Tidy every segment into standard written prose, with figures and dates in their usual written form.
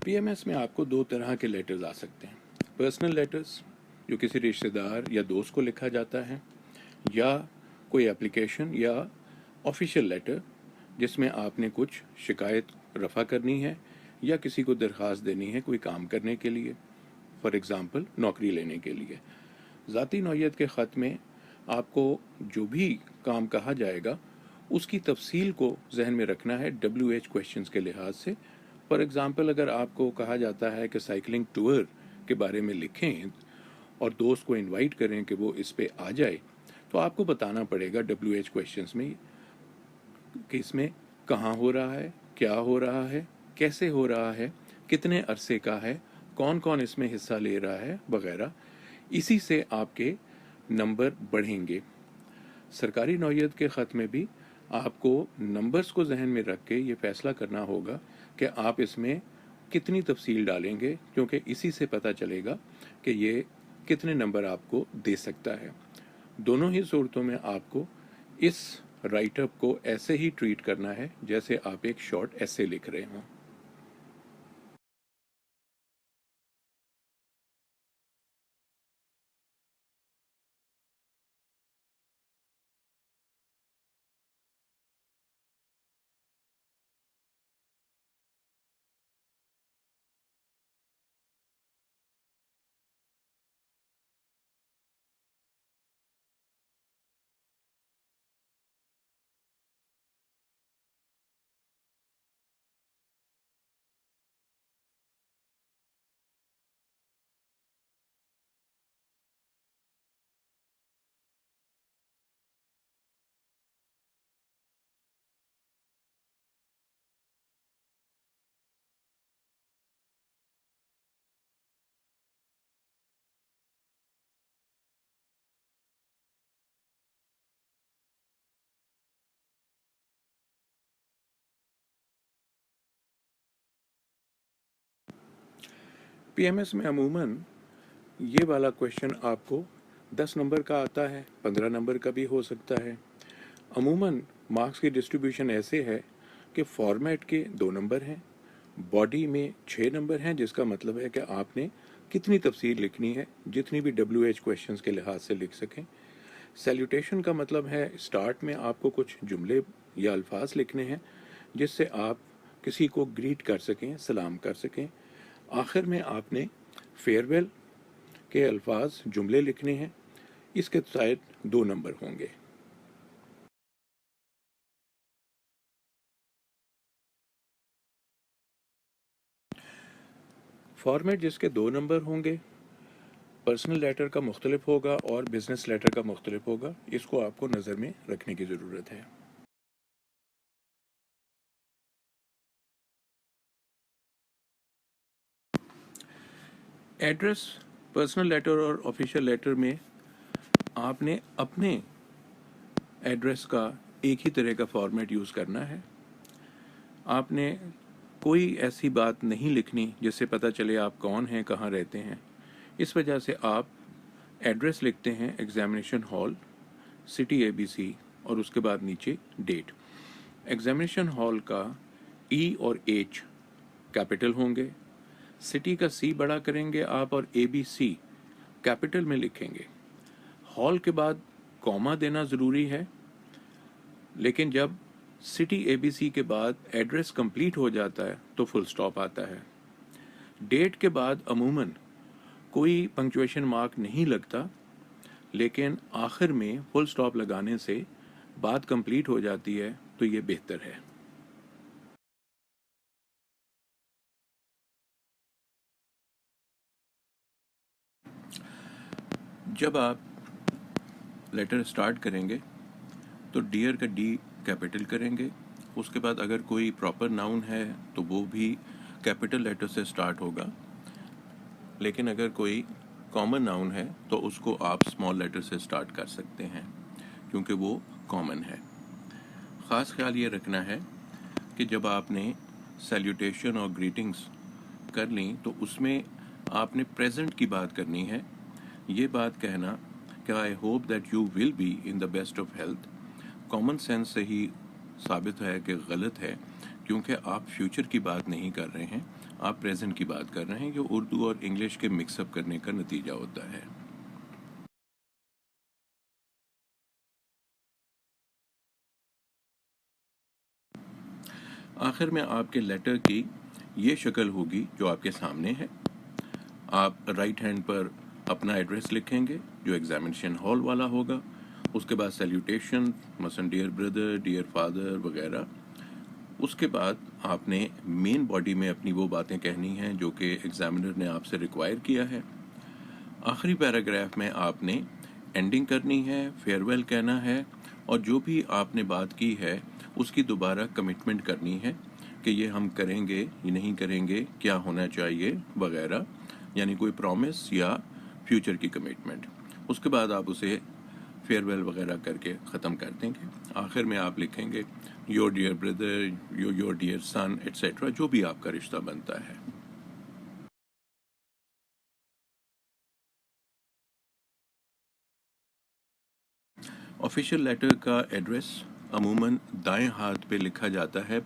PMS में आपको दो तरह के लेटर्स आ सकते हैं। पर्सनल लेटर्स जो किसी रिश्तेदार या दोस्त को लिखा जाता है, या कोई एप्लीकेशन या ऑफिशियल लेटर जिसमें आपने कुछ शिकायत रफ़ा करनी है या किसी को दरख्वास्त देनी है कोई काम करने के लिए, फॉर एग्ज़ाम्पल नौकरी लेने के लिए। ज़ाती नौइयत के ख़त में आपको जो भी काम कहा जाएगा उसकी तफसील को जहन में रखना है WH क्वेश्चंस के लिहाज से। फॉर एग्ज़ाम्पल अगर आपको कहा जाता है कि साइकिलिंग टूर के बारे में लिखें और दोस्त को इनवाइट करें कि वो इस पे आ जाए, तो आपको बताना पड़ेगा WH क्वेश्चंस में कि इसमें कहाँ हो रहा है, क्या हो रहा है, कैसे हो रहा है, कितने अरसे का है, कौन कौन इसमें हिस्सा ले रहा है वगैरह। इसी से आपके नंबर बढ़ेंगे। सरकारी नौइयत के ख़त में भी आपको नंबर्स को जहन में रख के ये फ़ैसला करना होगा कि आप इसमें कितनी तफसील डालेंगे, क्योंकि इसी से पता चलेगा कि ये कितने नंबर आपको दे सकता है। दोनों ही सूरतों में आपको इस राइटअप को ऐसे ही ट्रीट करना है जैसे आप एक शॉर्ट ऐसे लिख रहे हों। पीएमएस में अमूमन ये वाला क्वेश्चन आपको 10 नंबर का आता है, 15 नंबर का भी हो सकता है। अमूमन मार्क्स की डिस्ट्रीब्यूशन ऐसे है कि फॉर्मेट के 2 नंबर हैं, बॉडी में 6 नंबर हैं, जिसका मतलब है कि आपने कितनी तफसील लिखनी है, जितनी भी WH क्वेश्चंस के लिहाज से लिख सकें। सैल्यूटेशन का मतलब है स्टार्ट में आपको कुछ जुमले या अल्फाज लिखने हैं जिससे आप किसी को ग्रीट कर सकें, सलाम कर सकें। आखिर में आपने फेयरवेल के अल्फाज जुमले लिखने हैं, इसके शायद 2 नंबर होंगे। फॉर्मेट जिसके 2 नंबर होंगे, पर्सनल लेटर का मुख्तलिफ होगा और बिजनेस लेटर का मुख्तलिफ होगा, इसको आपको नज़र में रखने की ज़रूरत है। एड्रेस पर्सनल लेटर और ऑफिशियल लेटर में आपने अपने एड्रेस का एक ही तरह का फॉर्मेट यूज़ करना है। आपने कोई ऐसी बात नहीं लिखनी जिससे पता चले आप कौन हैं, कहाँ रहते हैं। इस वजह से आप एड्रेस लिखते हैं एग्ज़ामिनेशन हॉल, सिटी ABC, और उसके बाद नीचे डेट। एग्ज़ामिनेशन हॉल का E और H कैपिटल होंगे, सिटी का C बड़ा करेंगे आप और ABC कैपिटल में लिखेंगे। हॉल के बाद कॉमा देना ज़रूरी है, लेकिन जब सिटी ABC के बाद एड्रेस कंप्लीट हो जाता है तो फुल स्टॉप आता है। डेट के बाद अमूमन कोई पंक्चुएशन मार्क नहीं लगता, लेकिन आखिर में फुल स्टॉप लगाने से बात कंप्लीट हो जाती है, तो ये बेहतर है। जब आप लेटर स्टार्ट करेंगे तो डियर का D कैपिटल करेंगे। उसके बाद अगर कोई प्रॉपर नाउन है तो वो भी कैपिटल लेटर से स्टार्ट होगा, लेकिन अगर कोई कॉमन नाउन है तो उसको आप स्मॉल लेटर से स्टार्ट कर सकते हैं, क्योंकि वो कॉमन है। ख़ास ख्याल ये रखना है कि जब आपने सैल्यूटेशन और ग्रीटिंग्स कर ली तो उसमें आपने प्रेजेंट की बात करनी है। ये बात कहना कि I hope that you will be in the best of health common sense से ही साबित है कि गलत है, क्योंकि आप फ्यूचर की बात नहीं कर रहे हैं, آپ پریزنٹ کی بات کر رہے ہیں جو اردو اور انگلش کے مکس اپ کرنے کا نتیجہ ہوتا ہے۔ آخر میں آپ کے لیٹر کی یہ شکل ہوگی جو آپ کے سامنے ہے۔ آپ رائٹ ہینڈ پر اپنا ایڈریس لکھیں گے جو ایگزامینیشن ہال والا ہوگا، اس کے بعد سیلیوٹیشن مثلا ڈیئر بردر، ڈیئر فادر وغیرہ۔ اس کے بعد آپ نے مین باڈی میں اپنی وہ باتیں کہنی ہیں جو کہ ایگزامینر نے آپ سے ریکوائر کیا ہے۔ آخری پیراگراف میں آپ نے اینڈنگ کرنی ہے، فیئر ویل کہنا ہے، اور جو بھی آپ نے بات کی ہے اس کی دوبارہ کمٹمنٹ کرنی ہے کہ یہ ہم کریں گے یہ نہیں کریں گے، کیا ہونا چاہیے وغیرہ، یعنی کوئی پرومس یا فیوچر کی کمٹمنٹ۔ اس کے بعد آپ اسے فیئر ویل وغیرہ کر کے ختم کر دیں گے۔ آخر میں آپ لکھیں گے your dear brother, your dear sun et cetera, جو بھی آپ کا رشتہ بنتا ہے۔ آفیشیل لیٹر کا ایڈریس عموماً دائیں ہاتھ پہ لکھا جاتا ہے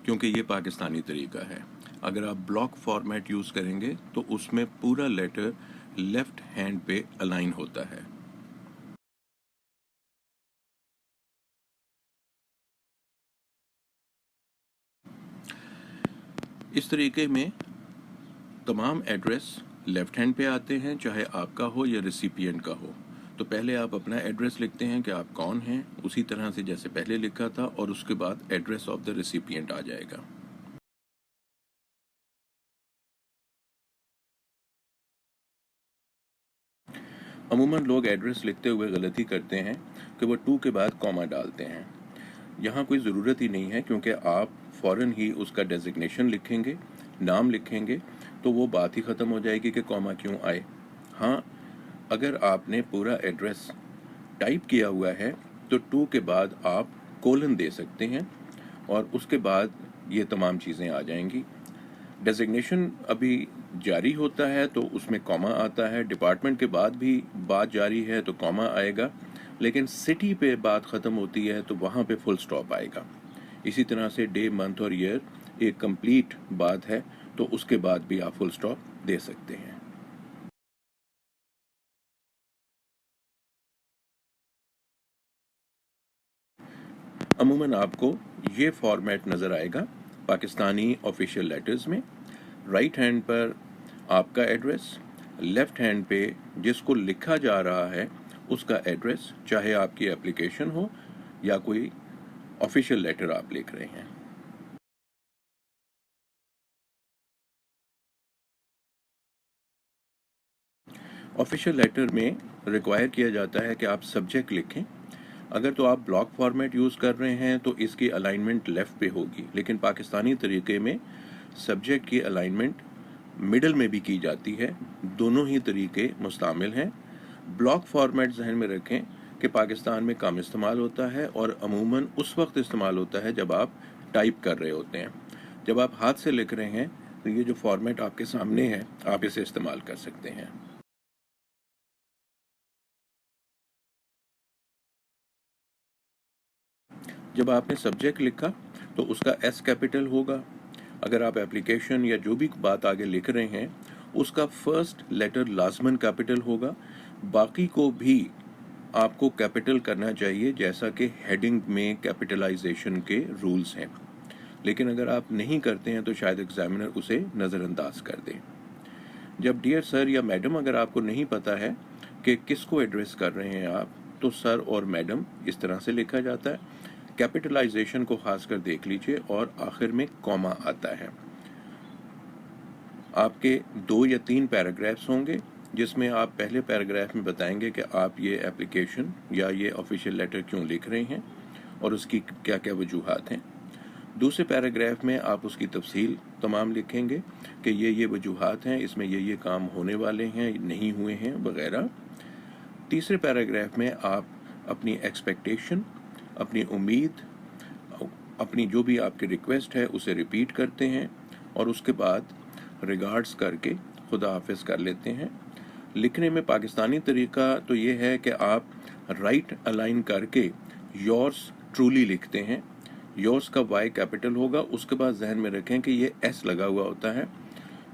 کیونکہ یہ پاکستانی طریقہ ہے۔ اگر آپ بلاک فارمیٹ یوز کریں گے تو اس میں پورا لیٹر لیفٹ ہینڈ پہ الائن ہوتا ہے۔ اس طریقے میں تمام ایڈریس لیفٹ ہینڈ پہ آتے ہیں، چاہے آپ کا ہو یا ریسیپینٹ کا ہو۔ تو پہلے آپ اپنا ایڈریس لکھتے ہیں کہ آپ کون ہیں، اسی طرح سے جیسے پہلے لکھا تھا، اور اس کے بعد ایڈریس آف دا ریسیپینٹ آ جائے گا۔ عموماً لوگ ایڈریس لکھتے ہوئے غلطی کرتے ہیں کہ وہ ٹو کے بعد کوما ڈالتے ہیں۔ یہاں کوئی ضرورت ہی نہیں ہے کیونکہ آپ فوراً ہی اس کا ڈیزگنیشن لکھیں گے، نام لکھیں گے، تو وہ بات ہی ختم ہو جائے گی کہ کوما کیوں آئے۔ ہاں، اگر آپ نے پورا ایڈریس ٹائپ کیا ہوا ہے تو ٹو کے بعد آپ کولن دے سکتے ہیں اور اس کے بعد یہ تمام چیزیں آ جائیں گی۔ ڈیزگنیشن ابھی جاری ہوتا ہے تو اس میں کوما آتا ہے، ڈپارٹمنٹ کے بعد بھی بات جاری ہے تو کوما آئے گا، لیکن سٹی پہ بات ختم ہوتی ہے تو وہاں پہ فل سٹاپ آئے گا۔ اسی طرح سے ڈے، منتھ اور ایئر ایک کمپلیٹ بات ہے تو اس کے بعد بھی آپ فل سٹاپ دے سکتے ہیں۔ عموماً آپ کو یہ فارمیٹ نظر آئے گا پاکستانی آفیشیل لیٹرز میں۔ رائٹ ہینڈ پر آپ کا ایڈریس، لیفٹ ہینڈ پہ جس کو لکھا جا رہا ہے اس کا ایڈریس، چاہے آپ کی اپلیکیشن ہو یا کوئی آفیشیل لیٹر آپ لکھ رہے ہیں۔ آفیشیل لیٹر میں ریکوائر کیا جاتا ہے کہ آپ سبجیکٹ لکھیں۔ اگر تو آپ بلاک فارمیٹ یوز کر رہے ہیں تو اس کی الائنمنٹ لیفٹ پہ ہوگی، لیکن پاکستانی طریقے میں سبجیکٹ کی الائنمنٹ مڈل میں بھی کی جاتی ہے۔ دونوں ہی طریقے مستعمل ہیں۔ بلاک فارمیٹ ذہن میں رکھیں کہ پاکستان میں کم استعمال ہوتا ہے اور عموماً اس وقت استعمال ہوتا ہے جب آپ ٹائپ کر رہے ہوتے ہیں۔ جب آپ ہاتھ سے لکھ رہے ہیں تو یہ جو فارمیٹ آپ کے سامنے ہے آپ اسے استعمال کر سکتے ہیں۔ جب آپ نے سبجیکٹ لکھا تو اس کا ایس کیپٹل ہوگا۔ اگر آپ اپلیکیشن یا جو بھی بات آگے لکھ رہے ہیں اس کا فرسٹ لیٹر لازماً کیپٹل ہوگا، باقی کو بھی آپ کو کیپٹل کرنا چاہیے جیسا کہ ہیڈنگ میں کیپٹلائزیشن کے رولز ہیں، لیکن اگر آپ نہیں کرتے ہیں تو شاید ایگزامینر اسے نظر انداز کر دے۔ جب ڈیئر سر یا میڈم اگر آپ کو نہیں پتا ہے کہ کس کو ایڈریس کر رہے ہیں آپ، تو سر اور میڈم اس طرح سے لکھا جاتا ہے۔ کیپٹلائزیشن کو خاص کر دیکھ لیجئے اور آخر میں کوما آتا ہے۔ آپ کے 2 یا 3 پیراگرافز ہوں گے جس میں آپ پہلے پیراگراف میں بتائیں گے کہ آپ یہ اپلیکیشن یا یہ آفیشیل لیٹر کیوں لکھ رہے ہیں اور اس کی کیا کیا وجوہات ہیں۔ دوسرے پیراگراف میں آپ اس کی تفصیل تمام لکھیں گے کہ یہ وجوہات ہیں، اس میں یہ کام ہونے والے ہیں، نہیں ہوئے ہیں وغیرہ۔ تیسرے پیراگراف میں آپ اپنی ایکسپیکٹیشن، اپنی امید، اپنی جو بھی آپ کی ریکویسٹ ہے اسے ریپیٹ کرتے ہیں اور اس کے بعد ریگارڈز کر کے خدا حافظ کر لیتے ہیں۔ لکھنے میں پاکستانی طریقہ تو یہ ہے کہ آپ رائٹ الائن کر کے یورس ٹرولی لکھتے ہیں، योर्स का वाई कैपिटल होगा, उसके बाद जहन में रखें कि ये एस लगा हुआ होता है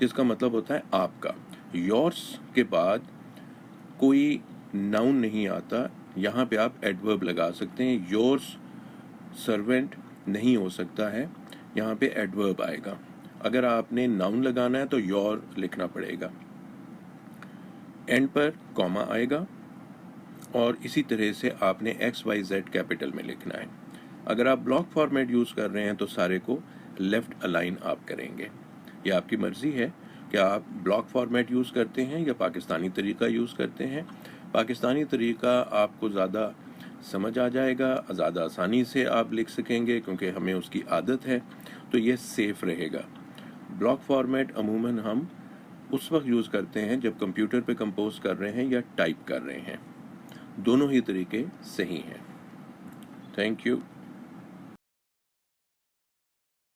जिसका मतलब होता है आपका। योर्स के बाद कोई नाउन नहीं आता, यहाँ पे आप एडवर्ब लगा सकते हैं। योर्स सर्वेंट नहीं हो सकता है, यहाँ पे एडवर्ब आएगा। अगर आपने नाउन लगाना है तो योर लिखना पड़ेगा, एंड पर कॉमा आएगा, और इसी तरह से आपने XYZ कैपिटल में लिखना है। अगर आप ब्लॉक फॉर्मेट यूज़ कर रहे हैं तो सारे को लेफ़्ट अलाइन आप करेंगे। ये आपकी मर्ज़ी है कि आप ब्लॉक फॉर्मेट यूज़ करते हैं या पाकिस्तानी तरीका यूज़ करते हैं। पाकिस्तानी तरीका आपको ज़्यादा समझ आ जाएगा, ज़्यादा आसानी से आप लिख सकेंगे क्योंकि हमें उसकी आदत है, तो ये सेफ़ रहेगा। ब्लॉक फॉर्मेट अमूमन हम उस वक्त यूज़ करते हैं जब कंप्यूटर पे कंपोज कर रहे हैं या टाइप कर रहे हैं। दोनों ही तरीके सही हैं। Thank you.